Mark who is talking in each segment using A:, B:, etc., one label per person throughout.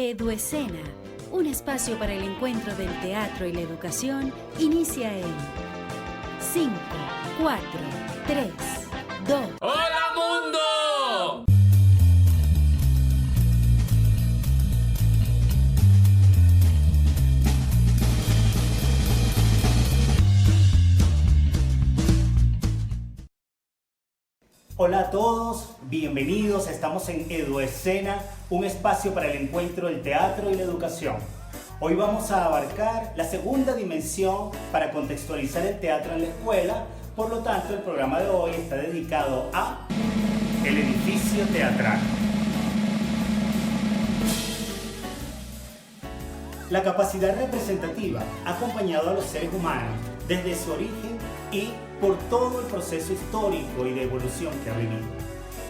A: Eduescena, un espacio para el encuentro del teatro y la educación, inicia en 5, 4, 3, 2...
B: ¡Hola, mundo!
C: Hola a todos, bienvenidos. Estamos en Eduescena, un espacio para el encuentro del teatro y la educación. Hoy vamos a abarcar la segunda dimensión para contextualizar el teatro en la escuela. Por lo tanto, el programa de hoy está dedicado a el edificio teatral. La capacidad representativa ha acompañado a los seres humanos desde su origen y por todo el proceso histórico y de evolución que ha vivido.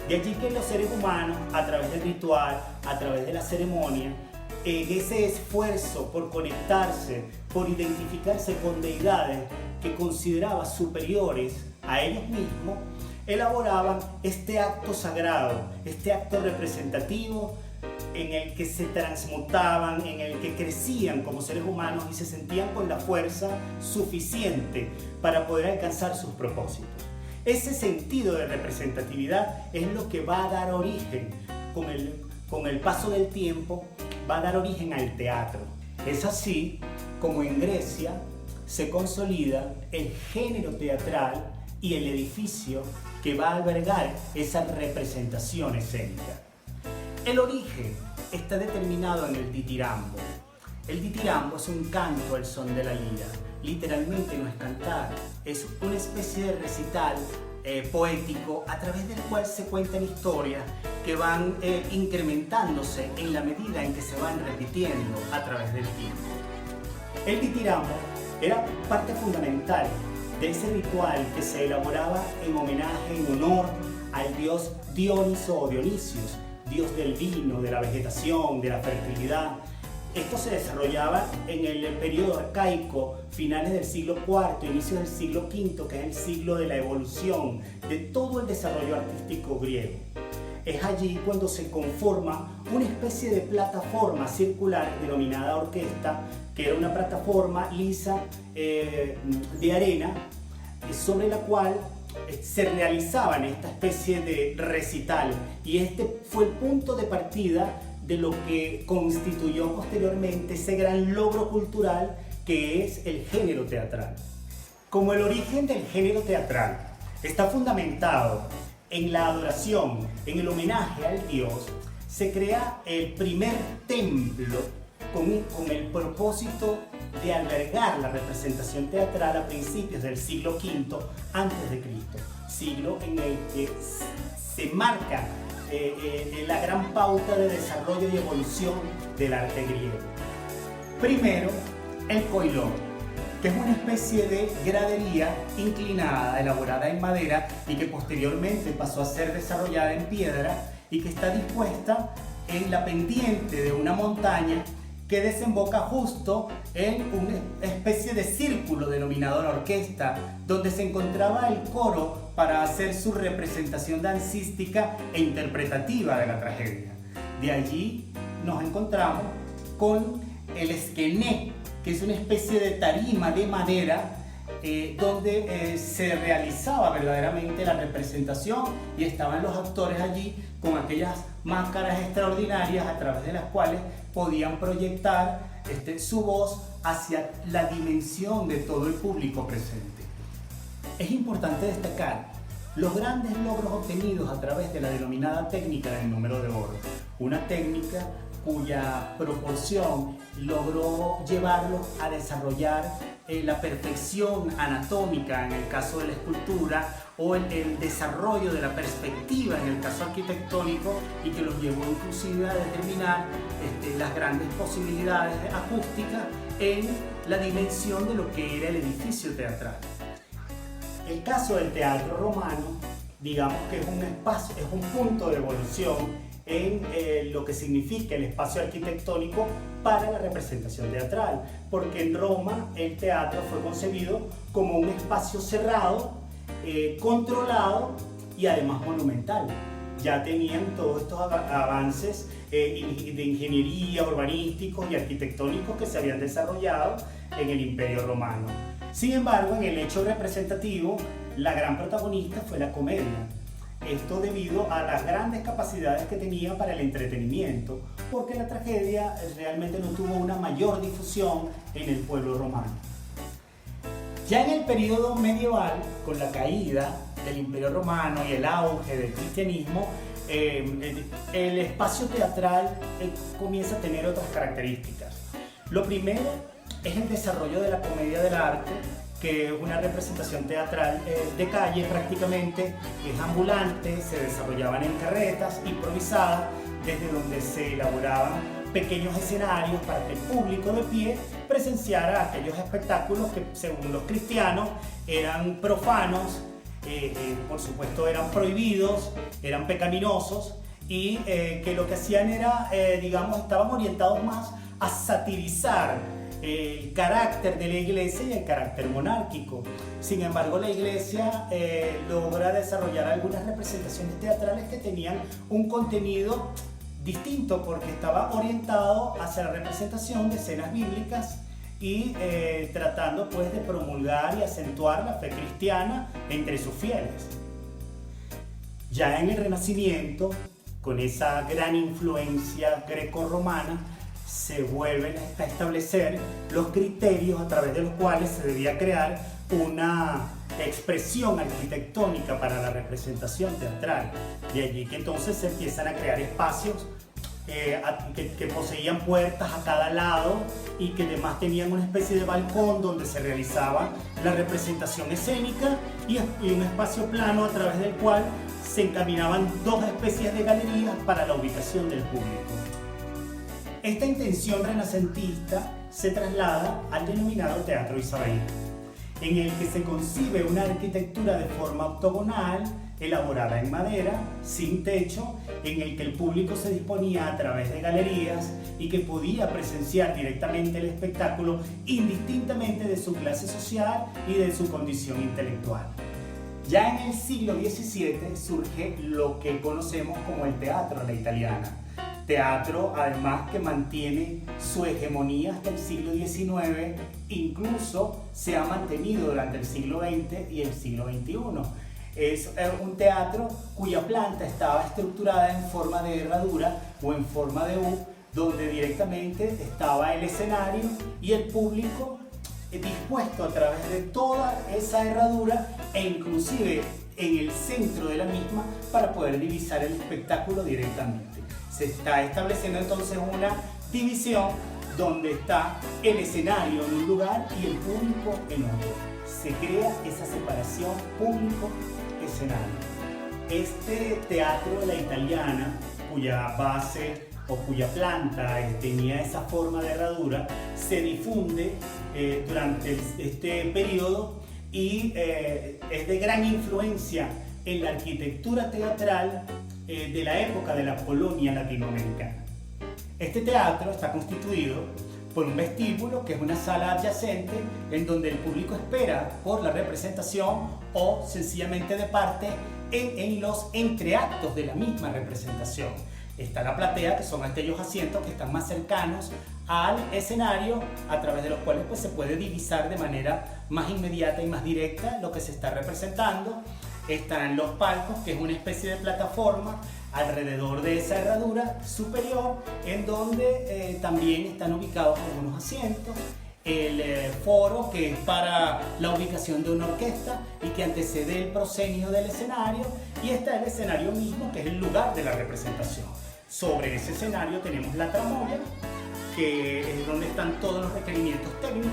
C: De allí que los seres humanos, a través del ritual, a través de la ceremonia, en ese esfuerzo por conectarse, por identificarse con deidades que consideraba superiores a ellos mismos, elaboraban este acto sagrado, este acto representativo en el que se transmutaban, en el que crecían como seres humanos y se sentían con la fuerza suficiente para poder alcanzar sus propósitos. Ese sentido de representatividad es lo que va a dar origen, con el paso del tiempo, va a dar origen al teatro. Es así como en Grecia se consolida el género teatral y el edificio que va a albergar esa representación escénica. El origen está determinado en el ditirambo. El ditirambo es un canto al son de la lira. Literalmente no es cantar, es una especie de recital poético a través del cual se cuentan historias que van incrementándose en la medida en que se van repitiendo a través del tiempo. El ditirambo era parte fundamental de ese ritual que se elaboraba en homenaje, en honor al dios Dioniso o Dionisios, dios del vino, de la vegetación, de la fertilidad. Esto se desarrollaba en el periodo arcaico, finales del siglo IV, inicios del siglo V, que es el siglo de la evolución, de todo el desarrollo artístico griego. Es allí cuando se conforma una especie de plataforma circular denominada orquesta, que era una plataforma lisa de arena, sobre la cual se realizaban esta especie de recital, y este fue el punto de partida de lo que constituyó posteriormente ese gran logro cultural que es el género teatral. Como el origen del género teatral está fundamentado en la adoración, en el homenaje al dios, se crea el primer templo con el propósito de albergar la representación teatral a principios del siglo V a.C., siglo en el que se marca la gran pauta de desarrollo y evolución del arte griego. Primero, el koilón, que es una especie de gradería inclinada, elaborada en madera y que posteriormente pasó a ser desarrollada en piedra y que está dispuesta en la pendiente de una montaña que desemboca justo en una especie de círculo denominado la orquesta, donde se encontraba el coro para hacer su representación dancística e interpretativa de la tragedia. De allí nos encontramos con el esquené, que es una especie de tarima de madera donde se realizaba verdaderamente la representación y estaban los actores allí con aquellas máscaras extraordinarias a través de las cuales podían proyectar su voz hacia la dimensión de todo el público presente. Es importante destacar los grandes logros obtenidos a través de la denominada técnica del número de oro, una técnica cuya proporción logró llevarlos a desarrollar la perfección anatómica en el caso de la escultura o el desarrollo de la perspectiva en el caso arquitectónico, y que los llevó inclusive a determinar las grandes posibilidades acústicas en la dimensión de lo que era el edificio teatral. El caso del teatro romano, digamos que es un espacio, es un punto de evolución en lo que significa el espacio arquitectónico para la representación teatral, porque en Roma el teatro fue concebido como un espacio cerrado, controlado y además monumental. ya tenían todos estos avances de ingeniería, urbanísticos y arquitectónicos que se habían desarrollado en el Imperio Romano. Sin embargo, en el hecho representativo, la gran protagonista fue la comedia. Esto debido a las grandes capacidades que tenía para el entretenimiento, porque la tragedia realmente no tuvo una mayor difusión en el pueblo romano. Ya en el periodo medieval, con la caída del Imperio Romano y el auge del cristianismo, el espacio teatral comienza a tener otras características. Lo primero es el desarrollo de la comedia del arte, que es una representación teatral de calle prácticamente, es ambulante, se desarrollaban en carretas improvisadas, desde donde se elaboraban pequeños escenarios para que el público de pie presenciara aquellos espectáculos que, según los cristianos, eran profanos, por supuesto eran prohibidos, eran pecaminosos y que lo que hacían era, estaban orientados más a satirizar el carácter de la iglesia y el carácter monárquico. Sin embargo, la iglesia logra desarrollar algunas representaciones teatrales que tenían un contenido distinto, porque estaba orientado hacia la representación de escenas bíblicas y tratando pues de promulgar y acentuar la fe cristiana entre sus fieles. Ya en el Renacimiento, con esa gran influencia greco-romana, se vuelven a establecer los criterios a través de los cuales se debía crear una expresión arquitectónica para la representación teatral. De allí que entonces se empiezan a crear espacios que poseían puertas a cada lado y que además tenían una especie de balcón donde se realizaba la representación escénica y un espacio plano a través del cual se encaminaban dos especies de galerías para la ubicación del público. Esta intención renacentista se traslada al denominado teatro isabelino, en el que se concibe una arquitectura de forma octogonal, elaborada en madera, sin techo, en el que el público se disponía a través de galerías y que podía presenciar directamente el espectáculo indistintamente de su clase social y de su condición intelectual. Ya en el siglo XVII surge lo que conocemos como el teatro a la italiana. Teatro, además, que mantiene su hegemonía hasta el siglo XIX, incluso se ha mantenido durante el siglo XX y el siglo XXI. Es un teatro cuya planta estaba estructurada en forma de herradura o en forma de U, donde directamente estaba el escenario y el público dispuesto a través de toda esa herradura e inclusive en el centro de la misma para poder divisar el espectáculo directamente. Se está estableciendo entonces una división donde está el escenario en un lugar y el público en otro. Se crea esa separación público-escenario. Este teatro de la italiana, cuya base o cuya planta tenía esa forma de herradura, se difunde durante este periodo y es de gran influencia en la arquitectura teatral de la época de la colonia latinoamericana. Este teatro está constituido por un vestíbulo, que es una sala adyacente en donde el público espera por la representación o sencillamente de parte en los entreactos de la misma representación. Está la platea, que son aquellos asientos que están más cercanos al escenario, a través de los cuales pues, se puede divisar de manera más inmediata y más directa lo que se está representando. Están los palcos, que es una especie de plataforma alrededor de esa herradura superior, en donde también están ubicados algunos asientos. El foro, que es para la ubicación de una orquesta y que antecede el proscenio del escenario, y está el escenario mismo, que es el lugar de la representación. Sobre ese escenario tenemos la tramoya, que es donde están todos los requerimientos técnicos,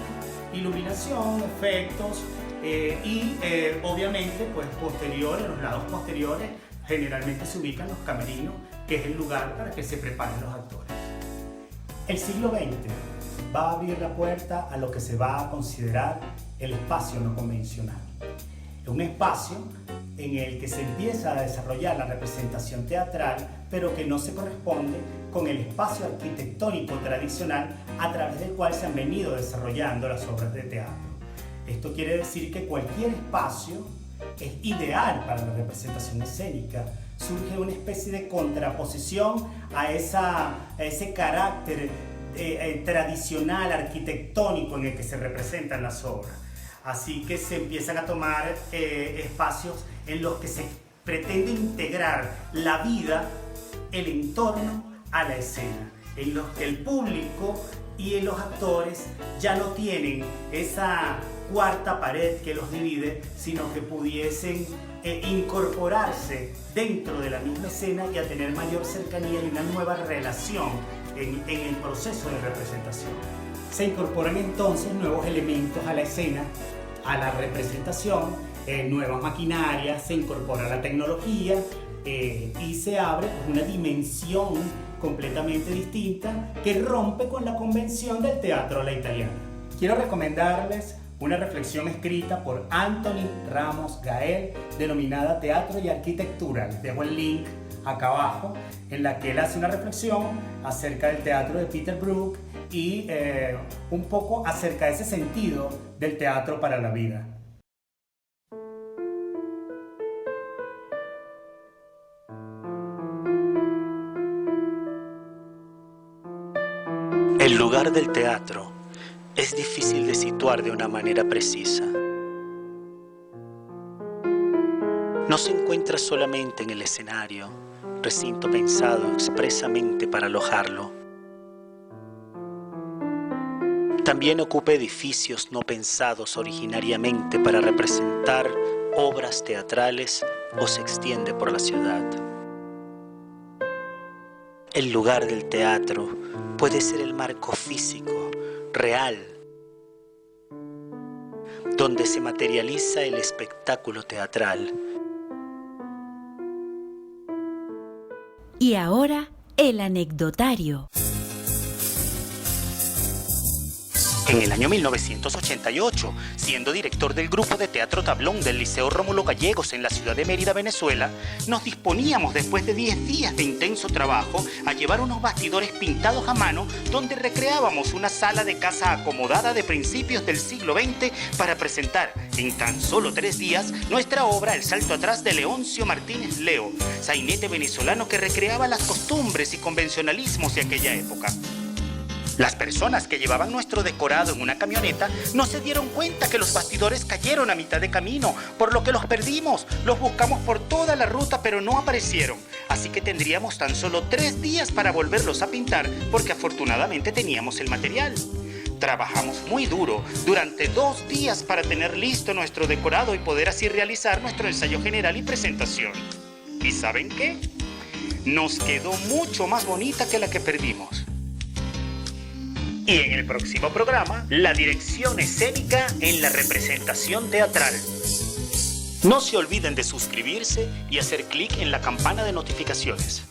C: iluminación, efectos, y obviamente pues en los lados posteriores generalmente se ubican los camerinos, que es el lugar para que se preparen los actores. El siglo XX va a abrir la puerta a lo que se va a considerar el espacio no convencional. Es un espacio en el que se empieza a desarrollar la representación teatral, pero que no se corresponde con el espacio arquitectónico tradicional a través del cual se han venido desarrollando las obras de teatro. Esto quiere decir que cualquier espacio es ideal para la representación escénica, surge una especie de contraposición a ese carácter tradicional, arquitectónico en el que se representan las obras. Así que se empiezan a tomar espacios en los que se pretende integrar la vida, el entorno a la escena, en los que el público y los actores ya no tienen esa cuarta pared que los divide, sino que pudiesen incorporarse dentro de la misma escena y a tener mayor cercanía y una nueva relación en el proceso de representación. Se incorporan entonces nuevos elementos a la escena, a la representación, nuevas maquinarias, se incorpora la tecnología y se abre una dimensión completamente distinta que rompe con la convención del teatro a la italiana. Quiero recomendarles una reflexión escrita por Anthony Ramos Gael denominada Teatro y Arquitectura. Les dejo el link acá abajo, en la que él hace una reflexión acerca del teatro de Peter Brook y un poco acerca de ese sentido del teatro para la vida.
D: El lugar del teatro es difícil de situar de una manera precisa. No se encuentra solamente en el escenario, recinto pensado expresamente para alojarlo. También ocupa edificios no pensados originariamente para representar obras teatrales o se extiende por la ciudad. El lugar del teatro puede ser el marco físico, real, donde se materializa el espectáculo teatral.
A: Y ahora, el anecdotario.
D: En el año 1988, siendo director del grupo de teatro Tablón del Liceo Rómulo Gallegos en la ciudad de Mérida, Venezuela, nos disponíamos después de 10 días de intenso trabajo a llevar unos bastidores pintados a mano donde recreábamos una sala de casa acomodada de principios del siglo XX para presentar en tan solo 3 días nuestra obra El salto atrás de Leoncio Martínez Leo, sainete venezolano que recreaba las costumbres y convencionalismos de aquella época. Las personas que llevaban nuestro decorado en una camioneta no se dieron cuenta que los bastidores cayeron a mitad de camino, por lo que los perdimos. Los buscamos por toda la ruta, pero no aparecieron. Así que tendríamos tan solo 3 días para volverlos a pintar, porque afortunadamente teníamos el material. Trabajamos muy duro durante 2 días para tener listo nuestro decorado y poder así realizar nuestro ensayo general y presentación. ¿Y saben qué? Nos quedó mucho más bonita que la que perdimos. Y en el próximo programa, la dirección escénica en la representación teatral. No se olviden de suscribirse y hacer clic en la campana de notificaciones.